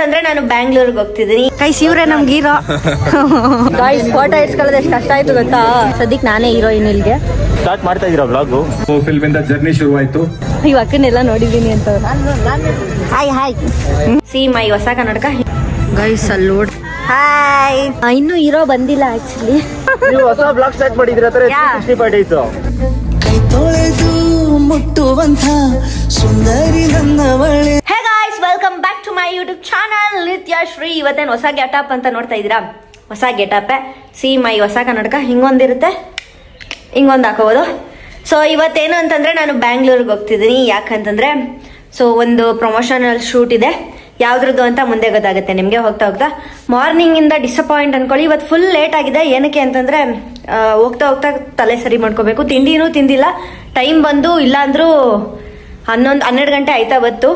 ಅಂತಂದ್ರೆ ನಾನು ಬ್ಯಾಂಗ್ಳೂರ್ಗೆ ಹೋಗ್ತಿದ್ದೀನಿ. ಗೈಸ್ ಇವ್ರೆ ನಮ್ಗೆ ಹೀರೋ. ಗೈಸ್ ಫೋಟೋ ಇಟ್ಕೊಳ್ಳೋದು ಎಷ್ಟು ಕಷ್ಟ ಆಯ್ತು ಗೊತ್ತಾ. ಸದ್ಯಕ್ಕೆ ನಾನೇ ಹೀರೋಯಿನ್ ಇಲ್ಲಿಗೆ ಸ್ಟಾರ್ಟ್ ಮಾಡ್ತಾ ಇದೀರಾ ವ್ಲಾಗ್. ಫಿಲ್ಮ್ ಇಂದ ಜರ್ನಿ ಶುರು ಆಯ್ತು. ಈ ಅಕ್ಕನೆಲ್ಲ ನೋಡಿದೀನಿ ಅಂತ. ಹಾಯ್ ಹಾಯ್ ಸಿ ಮೈ ಹೊಸ ಕನ್ನಡಕ. ಗೈಸ್ ಅಲ್ಲೋಡ್ ಹಾಯ್. ಇನ್ನು ಹೀರೋ ಬಂದಿಲ್ಲ ಆಕ್ಚುಲಿ. ನೀವು ಹೊಸ ಬ್ಲಾಗ್ ಸ್ಟಾರ್ಟ್ ಮಾಡಿದಿರ 365 ಡೇಸ್. ಕೈ ತೊಳೆದು ಮುಟ್ಟುವಂತ ಸುಂದರಿ ನನ್ನವಳೆ. Hey guys welcome back to my YouTube channel Nityashree. ಇವತ್ತೇನು ಹೊಸ ಗೆಟಪ್ ಅಂತ ನೋಡ್ತಾ ಇದೀರಾ. ಹೊಸ ಗೆಟಪ್ ಸಿ ಮೈ ಹೊಸ ಕನ್ನಡಕ. ಹಿಂಗೊಂದಿರುತ್ತೆ, ಹಿಂಗೊಂದು ಹಾಕೋಬೋದು. ಸೊ ಇವತ್ತೇನು ಅಂತಂದ್ರೆ ನಾನು ಬ್ಯಾಂಗ್ಳೂರ್ಗೆ ಹೋಗ್ತಿದ್ದೀನಿ. ಯಾಕಂತಂದ್ರೆ ಸೊ ಒಂದು ಪ್ರಮೋಷನಲ್ ಶೂಟ್ ಇದೆ. ಯಾವ್ದ್ರದ್ದು ಅಂತ ಮುಂದೆ ಗೊತ್ತಾಗುತ್ತೆ ನಿಮ್ಗೆ ಹೋಗ್ತಾ ಹೋಗ್ತಾ. ಮಾರ್ನಿಂಗ್ ಇಂದ ಡಿಸಪಾಯಿಂಟ್ ಅನ್ಕೊಳ್ಳಿ. ಇವತ್ತು ಫುಲ್ ಲೇಟ್ ಆಗಿದೆ. ಏನಕ್ಕೆ ಅಂತಂದ್ರೆ ಹೋಗ್ತಾ ಹೋಗ್ತಾ ತಲೆ ಸರಿ ಮಾಡ್ಕೋಬೇಕು. ತಿಂಡಿನೂ ತಿಂದಿಲ್ಲ. ಟೈಮ್ ಬಂದು ಇಲ್ಲ ಅಂದ್ರೂ 12 ಗಂಟೆ ಆಯ್ತಾ ಬತ್ತು.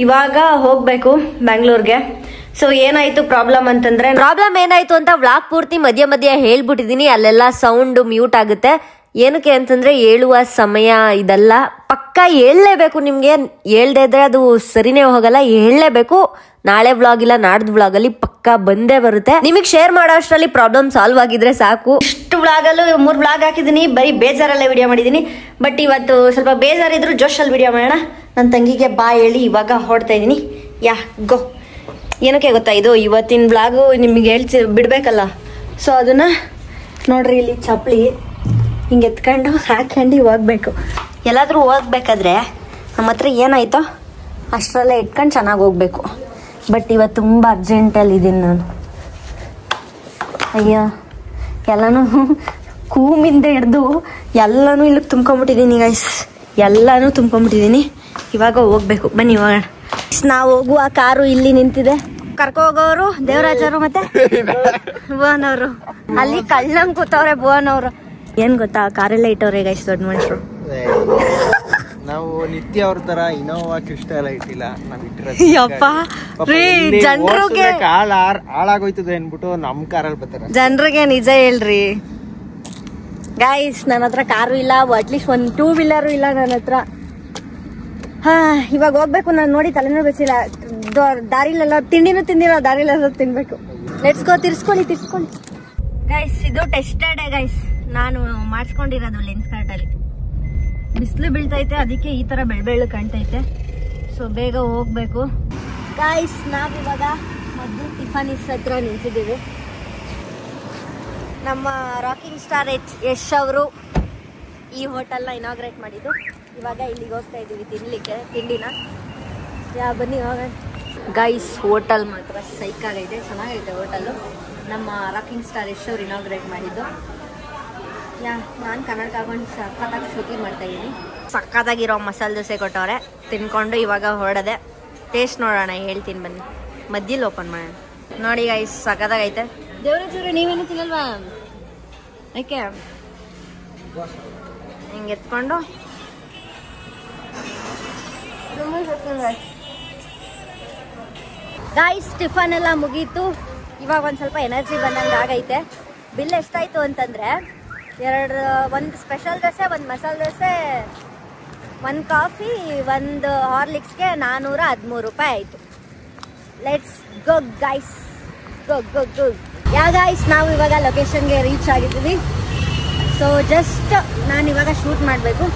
ಇವಾಗ ಹೋಗ್ಬೇಕು ಬ್ಯಾಂಗ್ಳೂರ್ಗೆ. ಸೊ ಏನಾಯ್ತು ಪ್ರಾಬ್ಲಮ್ ಅಂತಂದ್ರೆ, ಪ್ರಾಬ್ಲಮ್ ಏನಾಯ್ತು ಅಂತ ವ್ಲಾಗ್ ಪೂರ್ತಿ ಮಧ್ಯ ಮಧ್ಯ ಹೇಳ್ಬಿಟ್ಟಿದೀನಿ. ಅಲ್ಲೆಲ್ಲ ಸೌಂಡ್ ಮ್ಯೂಟ್ ಆಗುತ್ತೆ. ಏನಕ್ಕೆ ಅಂತಂದ್ರೆ ಹೇಳುವ ಸಮಯ ಇದಲ್ಲ. ಪಕ್ಕ ಹೇಳಲೇಬೇಕು ನಿಮ್ಗೆ. ಹೇಳ್ದೇ ಇದ್ರೆ ಅದು ಸರಿನೇ ಹೋಗಲ್ಲ. ಹೇಳಲೇಬೇಕು. ನಾಳೆ ವ್ಲಾಗ್ ಇಲ್ಲ ನಾಡ್ದು ವ್ಲಾಗ್ ಅಲ್ಲಿ ಪಕ್ಕ ಬಂದೇ ಬರುತ್ತೆ. ನಿಮಗ್ ಶೇರ್ ಮಾಡೋ ಅಷ್ಟರಲ್ಲಿ ಪ್ರಾಬ್ಲಮ್ ಸಾಲ್ವ್ ಆಗಿದ್ರೆ ಸಾಕು. ಇಷ್ಟು ವ್ಲಾಗ್ ಅಲ್ಲೂ 3 ವ್ಲಾಗ್ ಹಾಕಿದೀನಿ. ಬರೀ ಬೇಜಾರಲ್ಲೇ ವಿಡಿಯೋ ಮಾಡಿದೀನಿ. ಬಟ್ ಇವತ್ತು ಸ್ವಲ್ಪ ಬೇಜಾರಿದ್ರು ಜೋಶಲ್ಲಿ ವಿಡಿಯೋ ಮಾಡೋಣ. ನನ್ನ ತಂಗಿಗೆ ಬಾ ಹೇಳಿ ಇವಾಗ ಹೊಡ್ತಾ ಇದೀನಿ. ಯಾ ಗೋ. ಏನಕ್ಕೆ ಗೊತ್ತಾ, ಇದು ಇವತ್ತಿನ ವ್ಲಾಗು ನಿಮ್ಗೆ ಬಿಡ್ಬೇಕಲ್ಲ. ಸೊ ಅದನ್ನ ನೋಡ್ರಿ, ಇಲ್ಲಿ ಚಪ್ಪಲಿ ಹಿಂಗೆ ಎತ್ಕೊಂಡು ಹಾಕೊಂಡು ಹೋಗ್ಬೇಕು. ಎಲ್ಲಾದ್ರೂ ಹೋಗ್ಬೇಕಾದ್ರೆ ನಮ್ಮ ಹತ್ರ ಏನಾಯ್ತೋ ಅಷ್ಟರಲ್ಲೇ ಇಟ್ಕೊಂಡು ಚೆನ್ನಾಗಿ ಹೋಗ್ಬೇಕು. ಬಟ್ ಇವತ್ತು ತುಂಬ ಅರ್ಜೆಂಟಲ್ಲಿ ಇದ್ದೀನಿ ನಾನು. ಅಯ್ಯೋ, ಎಲ್ಲನೂ ಕೂಮಿಂದ ಹಿಡ್ದು ಎಲ್ಲನೂ ಇಲ್ಲಿಗೆ ತುಂಬ್ಕೊಂಬಿಟ್ಟಿದ್ದೀನಿ ಗೈಸ್. ಎಲ್ಲನೂ ತುಂಬ್ಕೊಂಬಿಟ್ಟಿದ್ದೀನಿ. ಇವಾಗ ಹೋಗ್ಬೇಕು. ಬನ್ನಿ ಹೋಗೋಣ. ನಾವು ಹೋಗುವ ಕಾರು ಇಲ್ಲಿ ನಿಂತಿದೆ. ಕರ್ಕೊ ಹೋಗೋರು ದೇವರಾಜರು ಮತ್ತೆ ಭುವನ್ ಅವರು. ಅಲ್ಲಿ ಕಳ್ಳಂಗ್ ಕೂತವ್ರೆ ಭುವನ್ ಅವರು. ಏನ್ ಗೊತ್ತಾ, ಕಾರೆಲ್ಲ ಇಟ್ಟವ್ರೆ ಗೈಸ್ ದೊಡ್ಡ ಮನುಷ್ಯರು. ನಾವು ನಿತ್ಯ ಅವ್ರ ತರ ಇನೋವಾ ಕ್ರಿಸ್ಟಾ ಎಲ್ಲ ಇಟ್ಟಿಲ್ಲ. ನಾವ್ ಜನರಿಗೆ ಹಾಳಾಗೋಯ್ತದೆ ಅನ್ಬಿಟ್ಟು ನಮ್ ಕಾರಲ್ಲಿ ಬರ್ತಾರೆ. ಜನರಿಗೆ ನಿಜ ಹೇಳ್ರಿ ಗೈಸ್, ನನ್ನ ಹತ್ರ ಕಾರು ಇಲ್ಲ. ಅಟ್ಲೀಸ್ಟ್ ಒಂದು 2 ವೀಲರು ಇಲ್ಲ ನನ್ನ ಹತ್ರ. ಇವಾಗ ಹೋಗ್ಬೇಕು. ನಾನು ನೋಡಿ ತಲೆನೂ ಬೆಚ್ಚಿಲ್ಲ. ದಾರಿಲೆಲ್ಲ ತಿಂಡಿನೂ ತಿಂದಿಲ್ಲ. ದಾರಿಲೆಲ್ಲ ತಿನ್ಬೇಕು. Let's go. ತಿರ್ಸ್ಕೊಳ್ಳಿ ಗೈಸ್. ಇದು ಟೆಸ್ಟೆಡ್ ಗೈಸ್. ನಾನು ಮಾಡಿಸ್ಕೊಂಡಿರೋದು ಲೆನ್ಸ್ ಕಾರ್ಟ್ ಅಲ್ಲಿ. ಬಿಸಿಲು ಬೀಳ್ತೈತೆ, ಅದಕ್ಕೆ ಈ ತರ ಬೆಳ್ಳು ಕಾಣ್ತೈತೆ. ಸೊ ಬೇಗ ಹೋಗ್ಬೇಕು ಗೈಸ್. ನಾವಿವಾಗ ಮೊದಲು ಟಿಫಾನಿಸ್ ಹತ್ರ ನಿಂತಿದ್ದೀವಿ. ನಮ್ಮ ರಾಕಿಂಗ್ ಸ್ಟಾರ್ ಯಶ್ ಅವರು ಈ ಹೋಟೆಲ್ನ ಇನಾಗ್ರೇಟ್ ಮಾಡಿದ್ದು. ಇವಾಗ ಇಲ್ಲಿಗೆ ಹೋಗ್ತಾ ಇದ್ದೀವಿ ತಿನ್ಲಿಕ್ಕೆ ತಿಂಡಿನ. ಬನ್ನಿ ಹೋಗೋಣ ಗೈಸ್. ಹೋಟೆಲ್ ಮಾತ್ರ ಸೈಕಾಗೈತೆ, ಚೆನ್ನಾಗೈತೆ ಹೋಟೆಲ್ಲು. ನಮ್ಮ ರಾಕಿಂಗ್ ಸ್ಟಾರ್ ಯಶ್ ಅವರು ಇನಾಗ್ರೇಟ್ ಮಾಡಿದ್ದು. ನಾನು ಕನ್ನಡ ಹಾಕೊಂಡು ಸಖತ್ತಾಗಿ ಶೂಟಿಂಗ್ ಮಾಡ್ತಾ ಇದ್ದೀನಿ. ಸಖತ್ತಾಗಿರೋ ಮಸಾಲೆ ದೋಸೆ ಕೊಟ್ಟವ್ರೆ. ತಿನ್ಕೊಂಡು ಇವಾಗ ಹೊರಡದೆ. ಟೇಸ್ಟ್ ನೋಡೋಣ, ಹೇಳ್ತೀನಿ ಬನ್ನಿ. ಮಧ್ಯದಲ್ಲಿ ಓಪನ್ ಮಾಡೋಣ. ನೋಡಿ ಗೈಸ್, ಸಖತ್ತಾಗೈತೆ. ದೇವರಾಜವ್ರೆ ನೀವೇನು ತಿನ್ನಲ್ವಾ? ಯಾಕೆ ಹಿಂಗೆ ಎತ್ಕೊಂಡು ಗೈಸ್. ಟಿಫನ್ ಎಲ್ಲ ಮುಗೀತು. ಇವಾಗ ಒಂದು ಸ್ವಲ್ಪ ಎನರ್ಜಿ ಬಂದಂಗೆ ಆಗೈತೆ. ಬಿಲ್ ಎಷ್ಟಾಯ್ತು ಅಂತಂದರೆ, ಒಂದು ಸ್ಪೆಷಲ್ ದೋಸೆ, ಒಂದು ಮಸಾಲೆ ದೋಸೆ, 1 ಕಾಫಿ, 1 ಹಾರ್ಲಿಕ್ಸ್ಗೆ 413 ರೂಪಾಯಿ ಆಯಿತು. Let's go guys. Go. Yeah guys, ನಾವು ಇವಾಗ ಲೊಕೇಶನ್ಗೆ ರೀಚ್ ಆಗಿದ್ದೀವಿ. ಸೊ ಜಸ್ಟ್ ನಾನು ಇವಾಗ ಶೂಟ್ ಮಾಡಬೇಕು.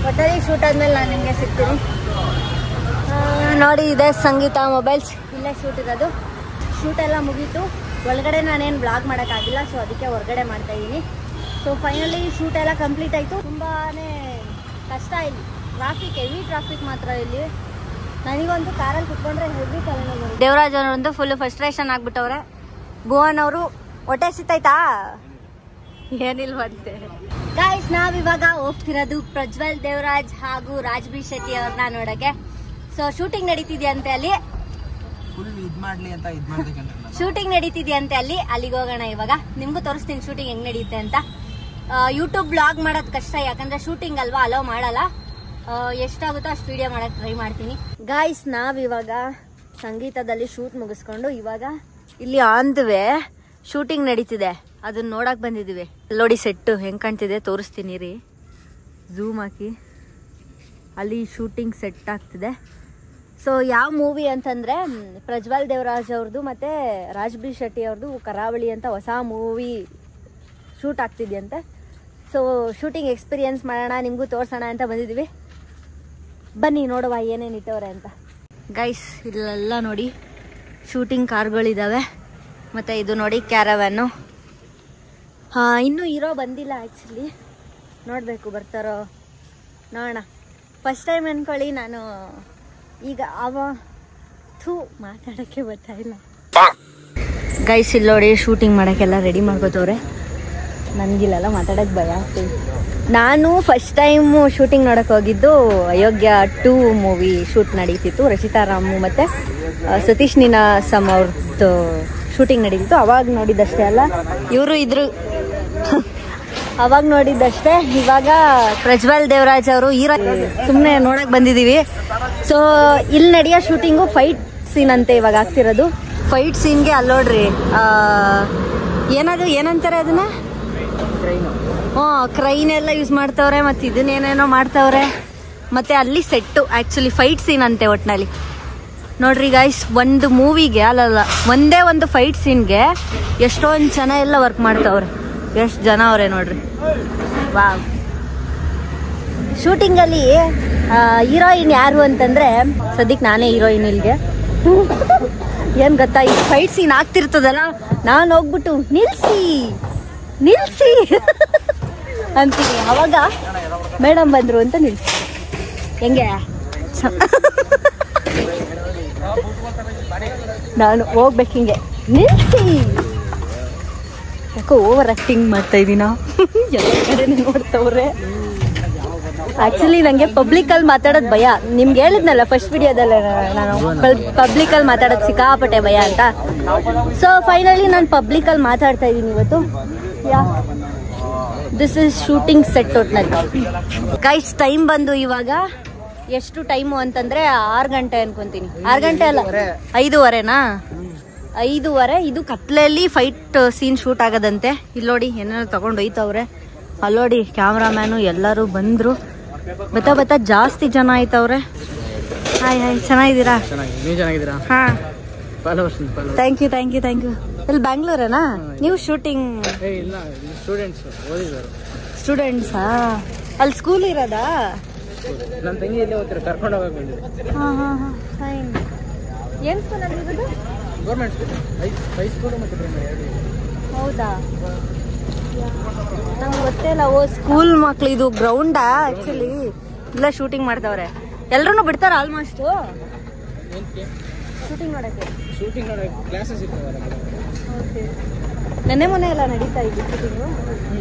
ಒಟ್ಟಲ್ಲಿ ಶೂಟ್ ಆದಮೇಲೆ ನಾನು ನಿಮಗೆ ಸಿಗ್ತೀನಿ. ನೋಡಿ, ಇದೆ ಸಂಗೀತ ಮೊಬೈಲ್ಸ್. ಇಲ್ಲೇ ಶೂಟ್ ಇರೋದು. ಶೂಟ್ ಎಲ್ಲ ಮುಗೀತು. ಒಳಗಡೆ ನಾನೇನು ಬ್ಲಾಗ್ ಮಾಡೋಕ್ಕಾಗಿಲ್ಲ. ಸೊ ಅದಕ್ಕೆ ಹೊರಗಡೆ ಮಾಡ್ತಾಯಿದ್ದೀನಿ. ಸೊ ಫೈನಲಿ ಶೂಟ್ ಎಲ್ಲ ಕಂಪ್ಲೀಟ್ ಆಯಿತು. ತುಂಬಾ ಕಷ್ಟ ಇಲ್ಲಿ. ಟ್ರಾಫಿಕ್, ಹೆವಿ ಟ್ರಾಫಿಕ್ ಮಾತ್ರ ಇಲ್ಲಿ. ನನಗಂತೂ ಕಾರಲ್ಲಿ ಕುತ್ಕೊಂಡ್ರೆ ಹೆವಿ ತಲೆನೋವು. ದೇವರಾಜ್ ಅವರಂತೂ ಫುಲ್ ಫ್ರಸ್ಟ್ರೇಷನ್ ಆಗ್ಬಿಟ್ಟವ್ರೆ. ಭುವನ್ ಅವರು ಹೊಟ್ಟೆ ಸಿತ್ತಾಯ್ತಾ? ಏನಿಲ್ವಂತೆ ಗೈಸ್. ನಾವಿವಾಗ ಹೋಗ್ತಿರೋದು ಪ್ರಜ್ವಲ್ ದೇವರಾಜ್ ಹಾಗೂ ರಾಜ್ಬಿ ಶೆಟ್ಟಿ ಅವ್ರನ್ನ ನೋಡಕ್ಕೆ. ಸೊ ಶೂಟಿಂಗ್ ನಡೀತಿದ್ಯಂತೆ ಅಲ್ಲಿ. ಶೂಟಿಂಗ್ ನಡೀತಿದ್ಯಂತೆ ಅಲ್ಲಿ. ಅಲ್ಲಿಗೆ ಹೋಗೋಣ ಇವಾಗ. ನಿಮ್ಗೂ ತೋರಿಸ್ತೀನಿ ಶೂಟಿಂಗ್ ಹೆಂಗ್ ನಡೀತೆ ಅಂತ. ಯೂಟ್ಯೂಬ್ ಬ್ಲಾಗ್ ಮಾಡೋದು ಕಷ್ಟ, ಯಾಕಂದ್ರೆ ಶೂಟಿಂಗ್ ಅಲ್ವಾ, ಅಲೋ ಮಾಡಲ್ಲ. ಎಷ್ಟಾಗುತ್ತೋ ಅಷ್ಟು ವಿಡಿಯೋ ಮಾಡಕ್ ಟ್ರೈ ಮಾಡ್ತೀನಿ ಗೈಸ್. ನಾವಿವಾಗ ಸಂಗೀತದಲ್ಲಿ ಶೂಟ್ ಮುಗಿಸ್ಕೊಂಡು ಇವಾಗ ಇಲ್ಲಿ ಆನ್ ದ ವೇ ಶೂಟಿಂಗ್ ನಡೀತಿದೆ. ಅದನ್ನ ನೋಡಕ್ ಬಂದಿದೀವಿ. ನೋಡಿ ಸೆಟ್ಟು ಹೆಂಗ್ ಕಾಣ್ತಿದೆ ತೋರಿಸ್ತೀನಿ ರೀ. ಝೂಮ್ ಹಾಕಿ. ಅಲ್ಲಿ ಶೂಟಿಂಗ್ ಸೆಟ್ ಆಗ್ತಿದೆ. ಸೊ ಯಾವ ಮೂವಿ ಅಂತಂದರೆ ಪ್ರಜ್ವಲ್ ದೇವರಾಜ್ ಅವ್ರದ್ದು ಮತ್ತು ರಾಜ್ಬಿ ಶೆಟ್ಟಿ ಅವ್ರದ್ದು ಕರಾವಳಿ ಅಂತ ಹೊಸ ಮೂವಿ ಶೂಟ್ ಆಗ್ತಿದೆಯಂತೆ. ಸೊ ಶೂಟಿಂಗ್ ಎಕ್ಸ್ಪೀರಿಯನ್ಸ್ ಮಾಡೋಣ, ನಿಮಗೂ ತೋರಿಸೋಣ ಅಂತ ಬಂದಿದ್ದೀವಿ. ಬನ್ನಿ ನೋಡುವ ಏನೇನು ಇಟ್ಟವ್ರೆ ಅಂತ. ಗೈಸ್ ಇಲ್ಲೆಲ್ಲ ನೋಡಿ ಶೂಟಿಂಗ್ ಕಾರ್ಗಳಿದ್ದಾವೆ. ಮತ್ತು ಇದು ನೋಡಿ ಕ್ಯಾರವ್ಯಾನು. ಇನ್ನೂ ಹೀರೋ ಬಂದಿಲ್ಲ ಆ್ಯಕ್ಚುಲಿ, ನೋಡಬೇಕು ಬರ್ತಾರೋ ನೋಡೋಣ. ಫಸ್ಟ್ ಟೈಮ್ ಅಂದ್ಕೊಳ್ಳಿ ನಾನು. ಈಗ ಮಾತಾಡೋಕ್ಕೆ ಬರ್ತಾಯಿಲ್ಲ. ಗೈಸ್ ಇಲ್ಲಿ ನೋಡಿ ಶೂಟಿಂಗ್ ಮಾಡೋಕ್ಕೆಲ್ಲ ರೆಡಿ ಮಾಡ್ಕೋತವ್ರೆ. ನನಗಿಲ್ಲೆಲ್ಲ ಮಾತಾಡೋಕ್ಕೆ ಭಯ ಆಗ್ತೈತಿ. ನಾನು ಫಸ್ಟ್ ಟೈಮು ಶೂಟಿಂಗ್ ನೋಡೋಕೆ ಹೋಗಿದ್ದು ಅಯೋಗ್ಯ 2 ಮೂವಿ ಶೂಟ್ ನಡೀತಿತ್ತು. ರಚಿತಾ ರಾಮು ಮತ್ತು ಸತೀಶ್ ನೀನಾಸಮ್ ಅವ್ರದ್ದು ಶೂಟಿಂಗ್ ನಡೀತಿತ್ತು. ಅವಾಗ ನೋಡಿದ್ದಷ್ಟೇ ಅಲ್ಲ, ಇವರು ಇದ್ರು ಅವಾಗ ನೋಡಿದ್ದಷ್ಟೇ. ಇವಾಗ ಪ್ರಜ್ವಲ್ ದೇವರಾಜ್ ಅವರು ಹೀರೋ ಸುಮ್ಮನೆ ನೋಡಕ್ಕೆ ಬಂದಿದ್ದೀವಿ. ಸೊ ಇಲ್ಲಿ ನಡೆಯೋ ಶೂಟಿಂಗು ಫೈಟ್ ಸೀನ್ ಅಂತೆ ಇವಾಗ ಆಗ್ತಿರೋದು. ಫೈಟ್ ಸೀನ್ಗೆ ಅಲ್ಲಿ ನೋಡ್ರಿ ಏನಂತಾರೆ ಅದನ್ನ, ಕ್ರೈನ್ ಎಲ್ಲ ಯೂಸ್ ಮಾಡ್ತವ್ರೆ ಮತ್ತು ಇದನ್ನೇನೇನೋ ಮಾಡ್ತವ್ರೆ. ಮತ್ತು ಅಲ್ಲಿ ಸೆಟ್ಟು ಆ್ಯಕ್ಚುಲಿ ಫೈಟ್ ಸೀನ್ ಅಂತೆ ಒಟ್ಟಿನಲ್ಲಿ. ನೋಡ್ರಿ ಗೈಸ್, ಒಂದು ಮೂವಿಗೆ ಅಲ್ಲಲ್ಲ ಒಂದೇ ಒಂದು ಫೈಟ್ ಸೀನ್ಗೆ ಎಷ್ಟೊಂದು ಜನ ಎಲ್ಲ ವರ್ಕ್ ಮಾಡ್ತವ್ರೆ. ಎಷ್ಟು ಜನ ಅವರೇ ನೋಡ್ರಿ. ವಾವ್. ಶೂಟಿಂಗಲ್ಲಿ ಹೀರೋಯಿನ್ ಯಾರು ಅಂತಂದರೆ ಸದ್ಯಕ್ಕೆ ನಾನೇ ಹೀರೋಯಿನ್ ಇಲ್ಲಿಗೆ. ಏನು ಗೊತ್ತಾ, ಈ ಫೈಟ್ ಸೀನ್ ಆಗ್ತಿರ್ತದಲ್ಲ, ನಾನು ಹೋಗ್ಬಿಟ್ಟು ನಿಲ್ಸಿ ಅಂತೀನಿ. ಅವಾಗ ಮೇಡಮ್ ಬಂದರು ಅಂತ ನಿಲ್ಸಿ. ಹೆಂಗೆ ನಾನು ಹೋಗ್ಬೇಕು ಹಿಂಗೆ ನಿಲ್ಸಿ. ಯಾಕೋ ಓವರ್ ಆ್ಯಕ್ಟಿಂಗ್ ಮಾಡ್ತಾ ಇದ್ದೀನ, ಎಲ್ಲ ಕಡೆ ನೋಡ್ತವ್ರೆ. ಆ್ಯಕ್ಚುಲಿ ನನಗೆ ಪಬ್ಲಿಕಲ್ಲಿ ಮಾತಾಡೋದು ಭಯ. ನಿಮ್ಗೆ ಹೇಳಿದ್ನಲ್ಲ ಫಸ್ಟ್ ವಿಡಿಯೋದಲ್ಲೇ ನಾನು ಪಬ್ಲಿಕಲ್ಲಿ ಮಾತಾಡೋದು ಸಿಕ್ಕಾಪಟ್ಟೆ ಭಯ ಅಂತ. ಸೊ ಫೈನಲಿ ನಾನು ಪಬ್ಲಿಕಲ್ಲಿ ಮಾತಾಡ್ತಾ ಇದ್ದೀನಿ ಇವತ್ತು. ದಿಸ್ ಇಸ್ ಶೂಟಿಂಗ್ ಸೆಟ್ ಒಟ್ನಲ್ಲಿ. ಗೈಸ್ ಟೈಮ್ ಬಂದು ಇವಾಗ ಎಷ್ಟು ಟೈಮು ಅಂತಂದರೆ 6 ಗಂಟೆ ಅನ್ಕೊಂತೀನಿ. 6 ಗಂಟೆ ಅಲ್ಲ, 5:15ನಾ? 5:15. ಇದು ಕತ್ಲೆಯಲ್ಲಿ ಫೈಟ್ ಸೀನ್ ಶೂಟ್ ಆಗೋದಂತೆ. ಇಲ್ಲಿ ನೋಡಿ ಏನೇನೋ ತಗೊಂಡು ಒಯ್ತವ್ರೆ. ಅಲ್ಲಿ ನೋಡಿ ಕ್ಯಾಮ್ರಾಮ್ಯಾನು ಎಲ್ಲರೂ ಬಂದರು. ಬತ್ತಾ ಜಾಸ್ತಿ ಜನ ಆಯ್ತವ್ರೆ. ಹಾಯ್ ಚೆನ್ನಾಗಿದ್ದೀರಾ? ನೀವು ಚೆನ್ನಾಗಿದ್ದೀರಾ? ಹಾಂ, ಥ್ಯಾಂಕ್ ಯು. ಇಲ್ಲಿ ಬ್ಯಾಂಗ್ಳೂರೇನಾ ನೀವು ಶೂಟಿಂಗ್? ಇಲ್ಲ, ಸ್ಟೂಡೆಂಟ್ಸ್ ಓದಿದ್ದಾರೆ. ಸ್ಟೂಡೆಂಟ್ಸಾ? ಅಲ್ಲಿ ಸ್ಕೂಲ್ ಇರೋದಾ? ನನ್ನ ತಂಗಿ ಇಲ್ಲೇ ಓದ್ತಾರೆ, ಕರ್ಕೊಂಡು ಹೋಗಕ್ಕೆ ಬಂದಿದೆ. ಹಾಂ ಫೈನ್. ಏನು ಸ್ಕೂಲಲ್ಲಿ ಇರೋದು? ಗೌರ್ಮೆಂಟ್ ಸ್ಕೂಲ್, ಹೈಸ್ಕೂಲು ಮತ್ತು ಪ್ರೈಮರಿ. ಹೌದಾ? ನಂಗೆ ಗೊತ್ತಿಲ್ಲ. ಸ್ಕೂಲ್ ಮಕ್ಳು ಇದು ಗ್ರೌಂಡಾ? ಆ್ಯಕ್ಚುಲಿ ಇಲ್ಲ ಶೂಟಿಂಗ್ ಮಾಡ್ತವ್ರೆ. ಎಲ್ಲರೂ ಬಿಡ್ತಾರೆ ಆಲ್ಮೋಸ್ಟು ಶೂಟಿಂಗ್ ಮಾಡೋಕ್ಕೆ. ಕ್ಲಾಸಸ್ ಇರ್ತಾವಲ್ಲ. ಓಕೆ. ಮೊನ್ನೆ ಎಲ್ಲ ನಡೀತಾ ಇದೆ ಶೂಟಿಂಗು.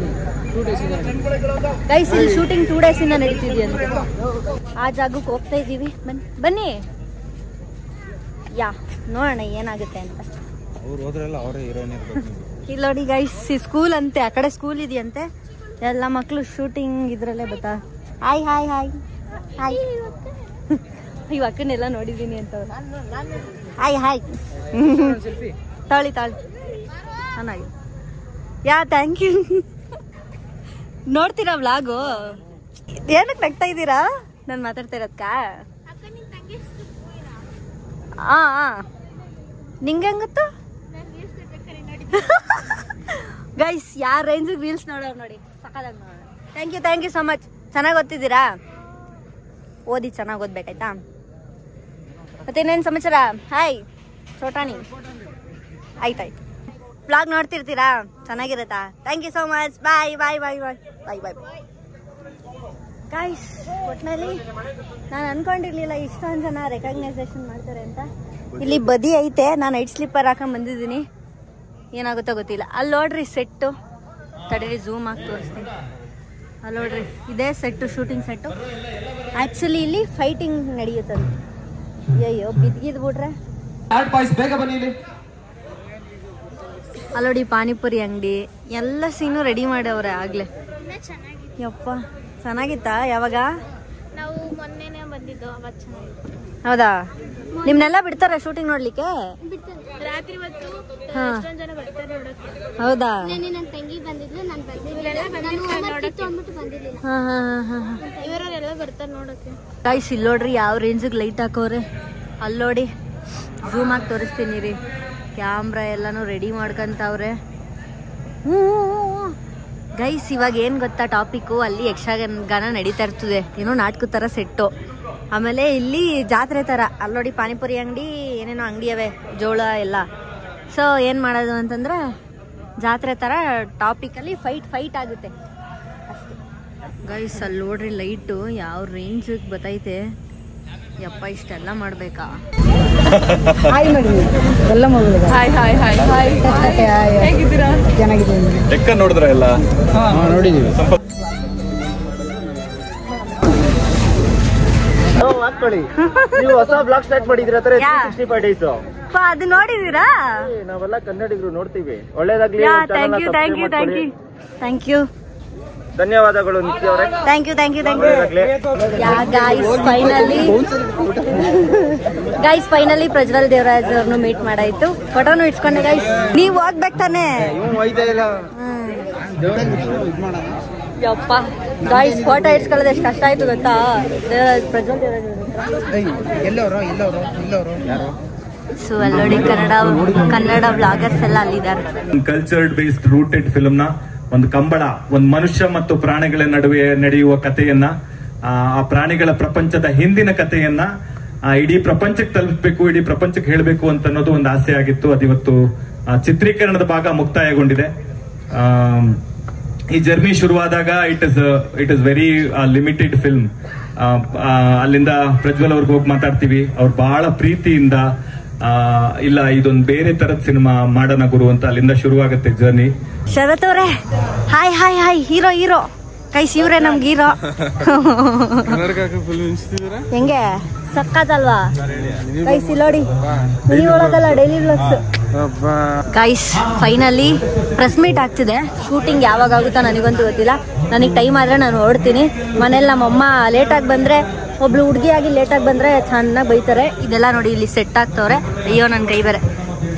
2 days ಗೈಸ್ ಇಲ್ಲಿ ಶೂಟಿಂಗ್ 2 days ಇಂದ ನಡೀತಿದೆಯಂತೆ. ಆ ಜಾಗಕ್ಕೆ ಹೋಗ್ತಾ ಇದ್ದೀವಿ. ಬನ್ನಿ ನೋಡೋಣ ಏನಾಗುತ್ತೆ ಅಂತ. ಇಲ್ಲಿ ನೋಡಿ ಗೈಸ್, ಸ್ಕೂಲ್ ಅಂತೆ, ಆ ಕಡೆ ಸ್ಕೂಲ್ ಇದೆಯಂತೆ. ಎಲ್ಲ ಮಕ್ಕಳು ಶೂಟಿಂಗ್ ಇದ್ರಲ್ಲೇ ಬತ್ತಾ. ಹಾಯ್ ಇವ್ ಅಕ್ಕನ್ನೆಲ್ಲ ನೋಡಿದ್ದೀನಿ ಅಂತ. ಹಾಯ್ ತಾಳಿ ಚೆನ್ನಾಗಿ. Thank you. ನೋಡ್ತೀರಾ ವ್ಲಾಗು? ಏನಕ್ಕೆ ನಗ್ತಾ ಇದ್ದೀರಾ ನಾನು ಮಾತಾಡ್ತಾ ಇರೋದ್ಕ? ನಿಂಗೆ ಹೆಂಗುತ್ತು ಗೈಸ್? ಯಾವ ರೇಂಜಿಗೆ ರೀಲ್ಸ್ ನೋಡೋರು ನೋಡಿ, ಸಕ್ಕತ್ತಾಗಿ ನೋಡೋಣ. Thank you so much. ಚೆನ್ನಾಗಿ ಓದ್ತಿದ್ದೀರಾ? ಓದಿ ಚೆನ್ನಾಗಿ ಓದ್ಬೇಕಾಯ್ತಾ? ಮತ್ತೇನೇನು ಸಮಾಚಾರ? ಹಾಯ್ ಚೋಟಾಣಿ. ಆಯ್ತು ವ್ಲಾಗ್ ನೋಡ್ತಿರ್ತೀರಾ? ಚೆನ್ನಾಗಿರುತ್ತಾ? Thank you so much. Bye. Guys ಒಟ್ಟಿನಲ್ಲಿ ನಾನು ಅನ್ಕೊಂಡಿರ್ಲಿಲ್ಲ ಇಷ್ಟೊಂದು ಜನ ರೆಕಗ್ನೈಸೇಷನ್ ಮಾಡ್ತಾರೆ ಅಂತ. ಇಲ್ಲಿ ಬದಿ ಐತೆ, ನಾನು ನೈಟ್ ಸ್ಲಿಪ್ಪರ್ ಹಾಕೊಂಡು ಬಂದಿದ್ದೀನಿ. ಏನಾಗುತ್ತೋ ಗೊತ್ತಿಲ್ಲ. ಅಲ್ಲಿ ನೋಡ್ರಿ ಸೆಟ್ಟು, ತಡೀರಿ ಝೂಮ್ ಹಾಕಿ ತೋರಿಸ್ತೀನಿ. ಅಲ್ಲಿ ನೋಡ್ರಿ ಇದೇ ಸೆಟ್ಟು, ಶೂಟಿಂಗ್ ಸೆಟ್ಟು. ಆ್ಯಕ್ಚುಲಿ ಇಲ್ಲಿ ಫೈಟಿಂಗ್ ನಡೆಯುತ್ತಂತೆ. ಅಯ್ಯೋ ಬಿದ್ದಿದ್ಬಿಟ್ರೆ. ಅಲ್ಲಿ ನೋಡಿ ಪಾನಿಪುರಿ ಅಂಗಡಿ, ಎಲ್ಲ ಸೀನು ರೆಡಿ ಮಾಡವ್ರೆ ಆಗ್ಲೇ. ಯಪ್ಪ ಚೆನ್ನಾಗಿತ್ತಾ? ಯಾವಾಗ? ನಾವು ಮೊನ್ನೆನೇ ಬಂದಿದ್ದು, ಅವತ್ತು ಚೆನ್ನಾಗಿತ್ತು. ಹೌದಾ? ನಿಮ್ನೆಲ್ಲ ಬಿಡ್ತಾರ ಶೂಟಿಂಗ್ ನೋಡ್ಲಿಕ್ಕೆ? ರಾತ್ರಿ ಹೊತ್ತು ಎಷ್ಟೊಂದು ಜನ ಬರ್ತಾರೆ ನೋಡಕ್ಕೆ. ಹೌದಾ? ನನ್ನ ತಂಗಿ ಬಂದಿದ್ಲು, ನಾನು ಬಂದಿರಲಿಲ್ಲ, ಇವರೆಲ್ಲ ಬರ್ತಾರೆ ನೋಡಕ್ಕೆ. ಗೈಸ್ ಇಲ್ಲಿ ನೋಡ್ರಿ ಯಾವ ರೇಂಜಿಗೆ ಲೈಟ್ ಹಾಕೋರೆ. ಅಲ್ಲಿ ನೋಡಿ ಝೂಮ್ ಆಗಿ ತೋರಿಸ್ತೀನಿ ರೀ. ಕ್ಯಾಮ್ರಾ ಎಲ್ಲನೂ ರೆಡಿ ಮಾಡ್ಕೊಂತವ್ರೆ. ಗೈಸ್ ಇವಾಗ ಏನು ಗೊತ್ತಾ ಟಾಪಿಕ್ಕು, ಅಲ್ಲಿ ಯಕ್ಷಗಾನ ನಡೀತಾ ಇರ್ತದೆ, ಏನೋ ನಾಟಕ ಥರ ಸೆಟ್ಟು. ಆಮೇಲೆ ಇಲ್ಲಿ ಜಾತ್ರೆ ಥರ, ಅಲ್ಲಿ ನೋಡಿ ಪಾನಿಪುರಿ ಅಂಗಡಿ ಏನೇನೋ ಅಂಗಡಿ ಅವೆ, ಜೋಳ ಎಲ್ಲ. ಸೊ ಏನು ಮಾಡೋದು ಅಂತಂದ್ರೆ ಜಾತ್ರೆ ಥರ ಟಾಪಿಕಲ್ಲಿ ಫೈಟ್ ಆಗುತ್ತೆ ಅಷ್ಟೇ. ಗೈಸ್ ಅಲ್ಲಿ ನೋಡ್ರಿ ಲೈಟು ಯಾವ ರೇಂಜಿಗೆ ಬತ್ತೈತೆ. ಯಪ್ಪ ಇಷ್ಟೆಲ್ಲ ಮಾಡಬೇಕಾ? ಲೆಕ್ಕ ನೋಡಿದ್ರ ಎಲ್ಲ ನೋಡಿದೀವಿ. ಹಾಕೊಳ್ಳಿ. ನೀವು ಹೊಸ ಬ್ಲಾಗ್ ಸ್ಟಾರ್ಟ್ ಮಾಡಿದಿರ 365 ಡೇಸ್. ಅದು ನೋಡಿದೀರಾ? ನಾವೆಲ್ಲ ಕನ್ನಡಿಗರು ನೋಡ್ತೀವಿ. ಒಳ್ಳೇದಾಗ್ಲಿ. Thank you. ಧನ್ಯವಾದಗಳು ನಿತ್ಯ ಅವರೇ. Thank you. Guys finally Prajwal Devaraj ಅವ್ರನ್ನು ಮೀಟ್ ಮಾಡಾಯ್ತು. ಫೋಟೋನು ಇಟ್ಸ್ಕೊಂಡೆ ಗೈಸ್. ನೀವು ಹೋಗ್ಬೇಕು ತಾನೆ? ಯಪ್ಪ ಗೈಸ್ ಫೋಟೋ ಇಟ್ಸ್ಕೊಳ್ಳೋದು ಎಷ್ಟು ಕಷ್ಟ ಆಯ್ತು ಗೊತ್ತಾ? ಪ್ರಜ್ವಲ್ ದೇವರಾಜ್ ಸೊ ಅಲ್ಲಿ ನೋಡಿ ಕನ್ನಡ ವ್ಲಾಗರ್ಸ್ ಎಲ್ಲ ಅಲ್ಲಿದ್ದಾರೆ. ಕಲ್ಚರ್ಡ್ ಬೇಸ್ಡ್ ರೂಟೆಡ್ ಫಿಲ್ಮ್ ನ ಒಂದು ಕಂಬಳ, ಒಂದು ಮನುಷ್ಯ ಮತ್ತು ಪ್ರಾಣಿಗಳ ನಡುವೆ ನಡೆಯುವ ಕಥೆಯನ್ನ, ಆ ಪ್ರಾಣಿಗಳ ಪ್ರಪಂಚದ ಹಿಂದಿನ ಕಥೆಯನ್ನ ಇಡೀ ಪ್ರಪಂಚಕ್ಕೆ ತಲುಪಬೇಕು, ಇಡೀ ಪ್ರಪಂಚಕ್ಕೆ ಹೇಳಬೇಕು ಅಂತ ಅನ್ನೋದು ಒಂದು ಆಸೆ ಆಗಿತ್ತು. ಅದಿವತ್ತು ಚಿತ್ರೀಕರಣದ ಭಾಗ ಮುಕ್ತಾಯಗೊಂಡಿದೆ. ಈ ಜರ್ನಿ ಶುರುವಾದಾಗ it is very limited film. ಅಲ್ಲಿಂದ ಪ್ರಜ್ವಲ್ ಅವ್ರಿಗೆ ಹೋಗಿ ಮಾತಾಡ್ತೀವಿ. ಅವ್ರು ಬಹಳ ಪ್ರೀತಿಯಿಂದ ಇಲ್ಲ ಇದೊಂದು ಬೇರೆ ತರದ ಸಿನಿಮಾ ಮಾಡೋಣ ಗುರು ಅಂತ ಅಲ್ಲಿಂದ ಶುರುವಾಗುತ್ತೆ ಜರ್ನಿ. ಶರತ್ ಅವ್ರೆ ಹಾಯ್. ಹೀರೋ ಕೈಸ್ ಇವ್ರೆ ನಮ್ಗೆ ಹೀರೋ. ಹೆಂಗೆ ಸಕ್ಕತ್ತಲ್ವಾ ಗೈಸ್? ನೋಡಿ ನೀವು ಒಳಗಲ್ಲ daily vlogs. Guys finally press meet ಆಗ್ತಿದೆ. ಶೂಟಿಂಗ್ ಯಾವಾಗ ಆಗುತ್ತಾ ನನಗಂತೂ ಗೊತ್ತಿಲ್ಲ. ನನಗೆ ಟೈಮ್ ಆದ್ರೆ ನಾನು ಹೊರಡ್ತೀನಿ. ಮನೇಲಿ ನಮ್ಮಮ್ಮ ಲೇಟಾಗಿ ಬಂದ್ರೆ, ಒಬ್ಳು ಹುಡುಗಿಯಾಗಿ ಲೇಟಾಗಿ ಬಂದ್ರೆ ಚೆನ್ನಾಗಿ ಬೈತಾರೆ. ಇದೆಲ್ಲ ನೋಡಿ ಇಲ್ಲಿ ಸೆಟ್ ಆಗ್ತವ್ರೆ. ಅಯ್ಯೋ ನನ್ನ ಕೈ ಬೇರೆ.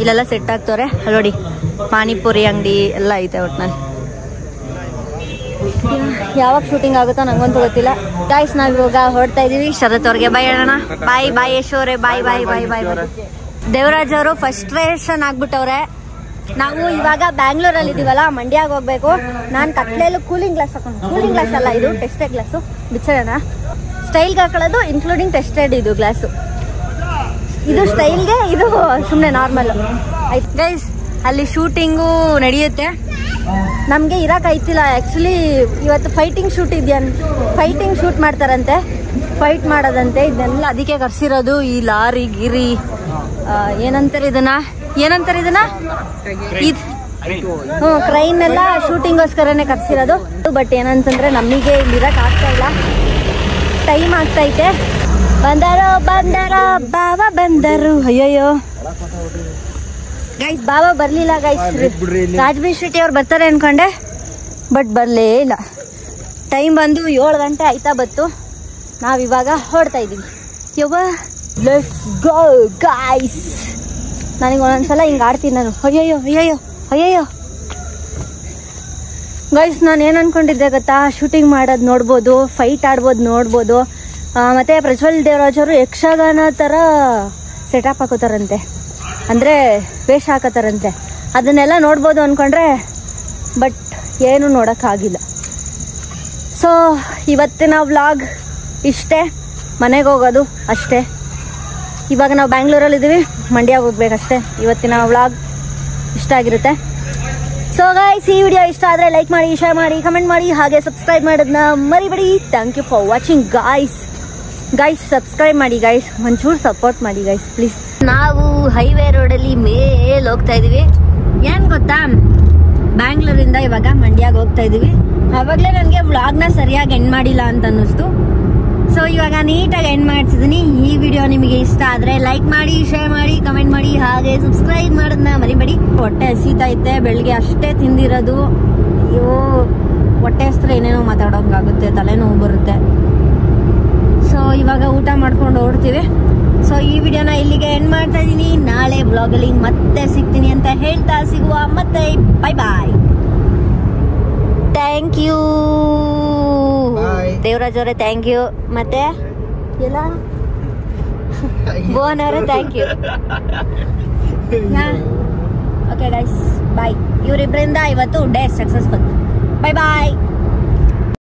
ಇಲ್ಲೆಲ್ಲ ಸೆಟ್ ಆಗ್ತವ್ರೆ. ನೋಡಿ ಪಾನಿಪುರಿ ಅಂಗಡಿ ಎಲ್ಲ ಐತೆ. ಒಟ್ನಲ್ಲಿ ಯಾವಾಗ ಶೂಟಿಂಗ್ ಆಗುತ್ತೋ ನಂಗಂತೂ ಗೊತ್ತಿಲ್ಲ. ಗೈಸ್ ನಾವ್ ಇವಾಗ ಹೊರಡ್ತಾ ಇದೀವಿ. ಶರತ್ ಅವ್ರಿಗೆ ಬಾಯ್ ಹೇಳೋಣ. ಬಾಯ್ ಯಶೋರೆ. ಬಾಯ್. ದೇವರಾಜ್ ಅವರು ಫಸ್ಟ್ರೇಷನ್ ಆಗ್ಬಿಟ್ಟವ್ರೆ. ನಾವು ಇವಾಗ ಬ್ಯಾಂಗ್ಳೂರಲ್ಲಿ ಇದೀವಲ್ಲ, ಮಂಡ್ಯಾಗ ಹೋಗ್ಬೇಕು. ನಾನು ಕತ್ಲೆಲ್ಲೂ ಕೂಲಿಂಗ್ ಗ್ಲಾಸ್ ಹಾಕೊಂಡು, ಕೂಲಿಂಗ್ ಗ್ಲಾಸ್ ಅಲ್ಲ ಇದು ಟೆಸ್ಟೆಡ್ ಗ್ಲಾಸು, ಬಿಚ್ಚೋಣ ಸ್ಟೈಲ್ಗೆ ಹಾಕೊಳ್ಳೋದು, ಇನ್ಕ್ಲೂಡಿಂಗ್ ಟೆಸ್ಟೆಡ್ ಇದು ಗ್ಲಾಸು. ಇದು ಸ್ಟೈಲ್ಗೆ, ಇದು ಸುಮ್ಮನೆ ನಾರ್ಮಲ್. ಆಯ್ತು ಗೈಸ್, ಅಲ್ಲಿ ಶೂಟಿಂಗು ನಡೆಯುತ್ತೆ. ನಮಗೆ ಇರೋಕ್ಕಾಯ್ತಿಲ್ಲ ಆ್ಯಕ್ಚುಲಿ. ಇವತ್ತು ಫೈಟಿಂಗ್ ಶೂಟ್ ಮಾಡ್ತಾರಂತೆ, ಫೈಟ್ ಮಾಡೋದಂತೆ. ಇದನ್ನೆಲ್ಲ ಅದಕ್ಕೆ ಕರ್ಸಿರೋದು. ಈ ಲಾರಿ ಗಿರಿ ಏನಂತಾರೆ ಇದನ್ನ ಕ್ರೈನ್ ಎಲ್ಲ ಶೂಟಿಂಗೋಸ್ಕರನೇ ಕರ್ಸಿರೋದು. ಬಟ್ ಏನಂತಂದ್ರೆ ನಮಗೆ ಇಲ್ಲಿ ಇರಕ್ ಆಗ್ತಾ ಇಲ್ಲ, ಟೈಮ್ ಆಗ್ತೈತೆ. ಬಾಬಾ ಬಂದರು. ಅಯ್ಯಯ್ಯೋ ಗೈಸ್ ಬಾಬಾ ಬರ್ಲಿಲ್ಲ ಗೈಸ್. ರಾಜ್ಬೀರ್ ಶೆಟ್ಟಿ ಅವ್ರು ಬರ್ತಾರೆ ಅನ್ಕೊಂಡೆ, ಬಟ್ ಬರ್ಲೇ ಇಲ್ಲ. ಟೈಮ್ ಬಂದು 7 ಗಂಟೆ ಆಯ್ತಾ ಬತ್ತು. ನಾವಿವಾಗ ಹೊರಡ್ತಾ ಇದೀವಿ. Let's go guys. ನನಗೆ ಒಂದೊಂದ್ಸಲ ಹಿಂಗೆ ಆಡ್ತೀನಿ ನಾನು. ಅಯ್ಯಯ್ಯೋ ಗೈಸ್, ನಾನು ಏನು ಅನ್ಕೊಂಡಿದ್ದೆ ಗೊತ್ತಾ? ಶೂಟಿಂಗ್ ಮಾಡೋದು ನೋಡ್ಬೋದು, ಫೈಟ್ ಆಡ್ಬೋದು ನೋಡ್ಬೋದು. ಮತ್ತೆ ಪ್ರಜ್ವಲ್ ದೇವರಾಜ್ ಅವರು ಯಕ್ಷಗಾನ ಥರ ಸೆಟಪ್ ಹಾಕೋತಾರಂತೆ, ಅಂದರೆ ವೇಷ ಹಾಕೋತಾರಂತೆ. ಅದನ್ನೆಲ್ಲ ನೋಡ್ಬೋದು ಅಂದ್ಕೊಂಡ್ರೆ ಬಟ್ ಏನು ನೋಡೋಕ್ಕಾಗಿಲ್ಲ. ಸೊ ಇವತ್ತಿನ ವ್ಲಾಗ್ ಇಷ್ಟೇ. ಮನೆಗೆ ಹೋಗೋದು ಅಷ್ಟೇ. ಇವಾಗ ನಾವು ಬ್ಯಾಂಗ್ಳೂರಲ್ಲಿದ್ದೀವಿ, ಮಂಡ್ಯಾಗ ಹೋಗ್ಬೇಕಷ್ಟೇ. ಇವತ್ತಿನ ವ್ಲಾಗ್ ಇಷ್ಟ ಆಗಿರುತ್ತೆ. ಸೊ ಗೈಸ್, ಈ ವಿಡಿಯೋ ಇಷ್ಟ ಆದರೆ ಲೈಕ್ ಮಾಡಿ, ಶೇರ್ ಮಾಡಿ, ಕಮೆಂಟ್ ಮಾಡಿ, ಹಾಗೆ ಸಬ್ಸ್ಕ್ರೈಬ್ ಮಾಡೋದನ್ನ ಮರಿಬೇಡಿ. Thank you for watching guys. Subscribe ಮಾಡಿ ಗೈಸ್, ಒಂಚೂರು ಸಪೋರ್ಟ್ ಮಾಡಿ ಗೈಸ್ ಪ್ಲೀಸ್. ನಾವು ಹೈವೇ ರೋಡಲ್ಲಿ ಮೇಲೆ ಹೋಗ್ತಾ ಇದೀವಿ. ಏನ್ ಗೊತ್ತಾ, ಬ್ಯಾಂಗ್ಳೂರಿಂದ ಇವಾಗ ಮಂಡ್ಯಾಗ ಹೋಗ್ತಾ ಇದೀವಿ. ಅವಾಗಲೇ ನನಗೆ ವ್ಲಾಗ್ನ ಸರಿಯಾಗಿ ಎಂಡ್ ಮಾಡಿಲ್ಲ ಅಂತ ಅನ್ನಿಸ್ತು. ಸೊ ಇವಾಗ ನೀಟಾಗಿ ಎಂಡ್ ಮಾಡ್ತಿದ್ದೀನಿ. ಈ ವಿಡಿಯೋ ನಿಮಗೆ ಇಷ್ಟ ಆದರೆ ಲೈಕ್ ಮಾಡಿ, ಶೇರ್ ಮಾಡಿ, ಕಮೆಂಟ್ ಮಾಡಿ, ಹಾಗೆ ಸಬ್ಸ್ಕ್ರೈಬ್ ಮಾಡೋದನ್ನ ಮರಿಬೇಡಿ. ಹೊಟ್ಟೆ ಹಸಿತೈತೆ, ಬೆಳಗ್ಗೆ ಅಷ್ಟೇ ತಿಂದಿರೋದು. ಅಯ್ಯೋ ಹೊಟ್ಟೆ ಹಸಿದ್ರೆ ಏನೇನೋ ಮಾತಾಡೋಂಗಾಗುತ್ತೆ, ತಲೆನೋವು ಬರುತ್ತೆ. ಸೊ ಇವಾಗ ಊಟ ಮಾಡ್ಕೊಂಡು ಹೊರಡ್ತೀವಿ. ಸೊ ಈ ವಿಡಿಯೋನ ಇಲ್ಲಿಗೆ ಎಂಡ್ ಮಾಡ್ತಾ ಇದ್ದೀನಿ. ನಾಳೆ ಬ್ಲಾಗಲ್ಲಿ ಮತ್ತೆ ಸಿಗ್ತೀನಿ ಅಂತ ಹೇಳ್ತಾ ಸಿಗುವ. ಮತ್ತೆ ಬಾಯ್. ಥ್ಯಾಂಕ್ ಯು ದೇವರಾಜ್ ಅವರೇ, ಥ್ಯಾಂಕ್ ಯು. ಮತ್ತೆ ಎಲ್ಲ ಭುವನ್ ಅವರೇ thank you. Okay guys bye. ಇವರಿಬ್ಬರಿಂದ ಇವತ್ತು ಡೇ ಸಕ್ಸಸ್ಫುಲ್. ಬಾಯ್ ಬಾಯ್.